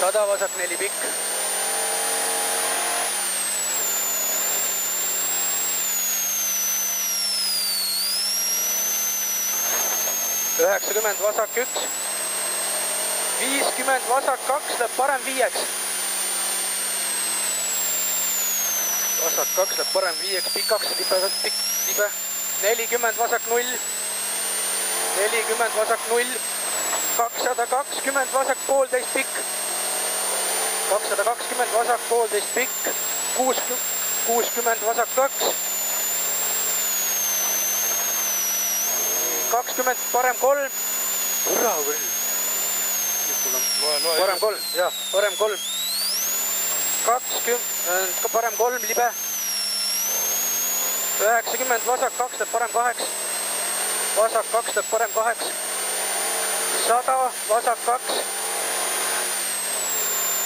100 vasak 4 pikk. ...90 vasak 1. 50 vasak 2 läheb parem 5-ks. Vasak 2 läheb parem 5-ks pikaks, libe. 40 vasak 0. 40 vasak 0. 220 vasak 1,5 pikk. 220 vasak 1,5 pikk. 60 vasak 2. 20 parem 3. Hurra küll. Parem 3, jah, parem 3. 20, parem 3 libe. 90 vasak 2 läheb parem 8. Vasak 2 läheb parem 8. 100 vasak 2.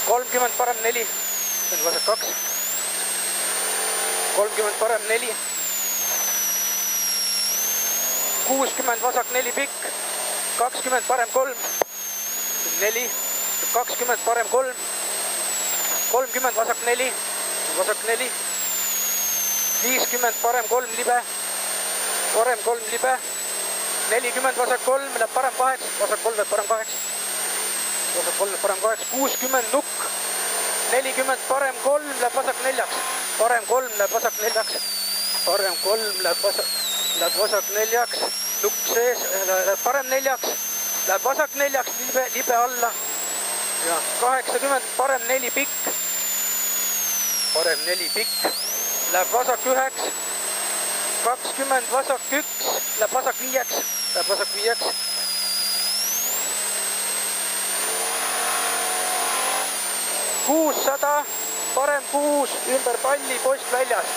30 parem 4. Vasak 2. 30 parem 4. 60 vasak 4 pikk. 20 parem 3. 4. 20 parem 3. 30 vasak 4. Vasak 4. 50 parem 3 libe. Parem 3 libe. 40 vasak 3 läheb parem 8. Vasak 3 läheb parem 8. Vasak 3 läheb parem 8. 60 nukk. 40 parem 3 läheb vasak 4-ks. Parem 3 läheb vasak 4-ks. Parem 3 läheb vasak 4-ks. Nukk sees, läheb parem 4-ks. Läheb vasak 4-ks, libe alla. Ja 80 parem 4 pikk. Parem 4 pikk. Läheb vasak 1-ks. 20 vasak 1. Läheb vasak 5-ks. Läheb vasak 5-ks. 600, parem 6, ümber palli, post väljas.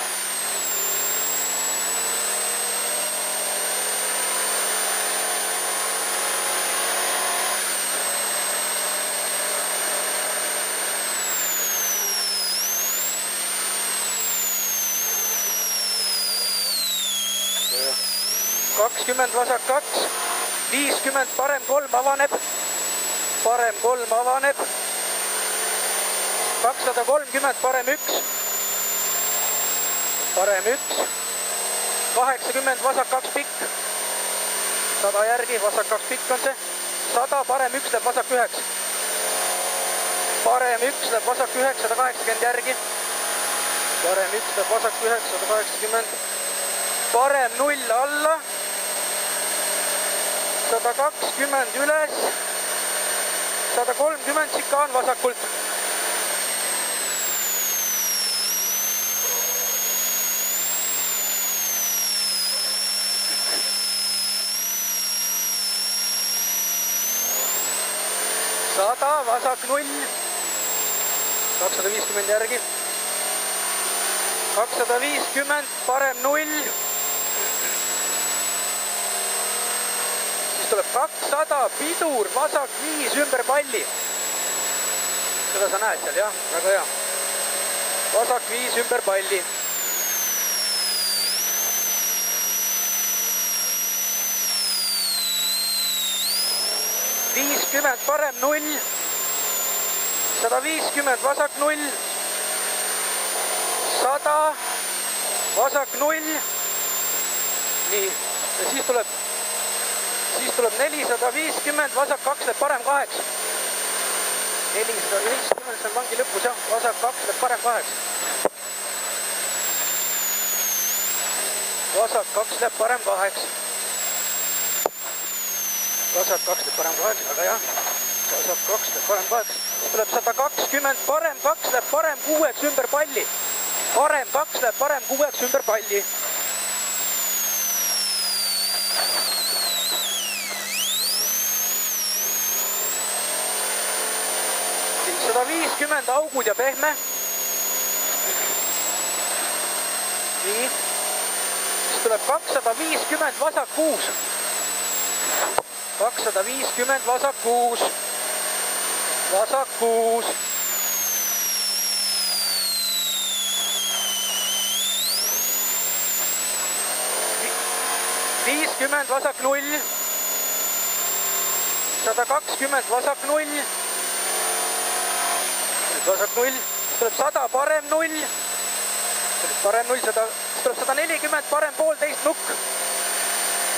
Ja. 20 vasak 2, 50 parem 3 avaneb. Parem 3 avaneb. 230 parem 1. Parem 1. 80 vasak 2 pikk. 100 järgi, vasak 2 pikk on see. 100 parem 1 läheb vasak 9. Parem 1 läheb vasak 9, 180 järgi. Parem 1 läheb vasak 9, 180. Parem 0 alla. 120 üles. 130 sikaan vasakult. Sada vasak 0. 250 järgi. 250 parem 0. Siis tuleb 200 pidur vasak 5 ümber palli. Seda sa näed seal, jah? Väga hea. Vasak 5 ümber palli. Parem 0. 150 vasak 0. 100 vasak 0. Nii, ja siis tuleb 450 vasak 2 läheb parem 8. 450, see on vangi lõpus, jah. Vasak 2 läheb parem 8. Vasak 2 läheb parem 8. Vasak 2 läheb parem 8, aga jah. Vasak 2 läheb parem 8. Siis tuleb 120, parem 2 läheb parem 6-ks ümber palli. Parem 2 läheb parem 6-ks ümber palli. Siis 150 augud ja pehme. Nii. Siis tuleb 250 vasak 6. 250 vasak 6. Vasak 6. ...50 vasak 0. 120 vasak 0. vasak 0, tuleb 100, parem 0. Parem 0, 100, tuleb 140, parem 1,5 nukk.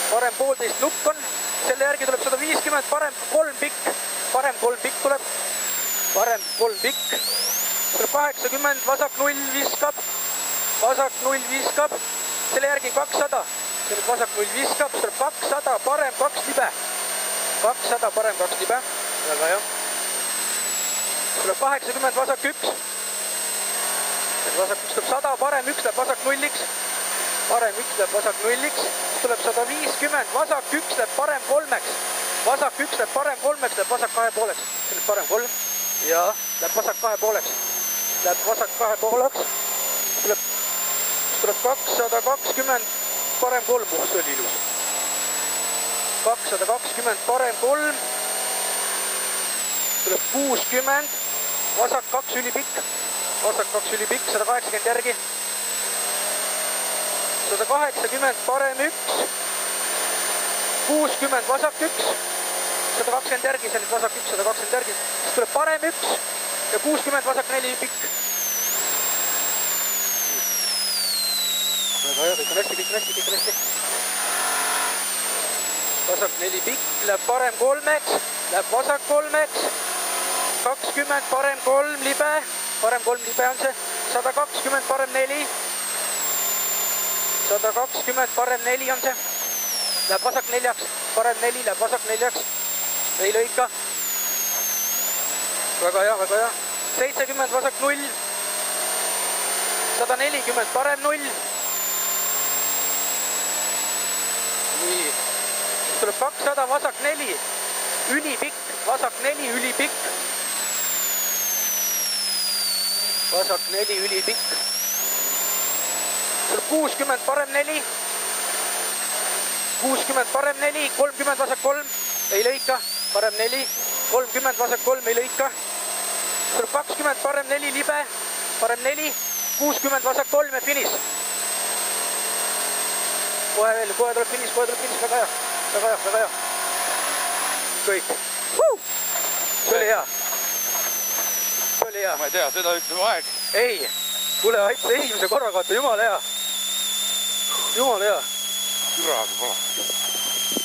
Parem 1,5 nukk on, selle järgi tuleb 150, parem 3 pikk. Parem 3 pikk tuleb, parem 3 pikk. Tuleb 80, vasak 0 viskab, vasak 0 viskab, selle järgi 200. Tuleb vasak 0 viskab, tuleb 200, parem 2 libe. 200, parem 2 libe, väga hea. Tuleb 80, vasak 1. Vasak 1 tuleb 100, parem 1 läheb vasak 0-iks. Parem 1 läheb vasak 0-iks. Tuleb 150, vasak 1 läheb parem 3-ks. Vasak 1 läheb parem 3-ks, läheb vasak 2,5-ks. See on parem 3. Ja läheb vasak 2,5-ks. Läheb vasak 2,5-ks. Tuleb 220, parem 3. See oli ilus. 220, parem 3. Tuleb 60, vasak 2 ülipikk. Vasak 2 ülipikk, 180 järgi. 180, parem 1. 60, vasak 1. 120 järgi, see on vasak 1, 120 järgi. Siis tuleb parem 1 ja 60, vasak 4 pikk. Väga hea, kõik on hästi, kõik on hästi, kõik on hästi. Vasak 4 pikk, läheb parem 3-ks, läheb vasak 3-ks. 20, parem 3 libe. Parem 3 libe on see, 120, parem 4. 120, parem 4 on see. Läheb vasak 4-ks, parem 4, läheb vasak 4-ks. Ei lõika. Väga hea, väga hea. 70, vasak 0. 140, parem 0. Nii. Tuleb 200, vasak 4. Ülipikk, vasak 4, ülipikk. Vasak 4, ülipikk. Tuleb 60, parem 4. 60, parem 4, 30, vasak 3, ei lõika. Parem 4, 30, vasak 3, ei lõika. Tuleb 20, parem 4, libe. Parem 4, 60, vasak 3 ja finiš. Kohe veel, kohe tuleb finiš, väga hea. Väga hea, väga hea. Kõik. See oli hea. Ma ei tea, seda ütleb aeg. Ei, kuule, aita esimese korraga, vaata, jumala hea. Jumala hea. Türaga pole.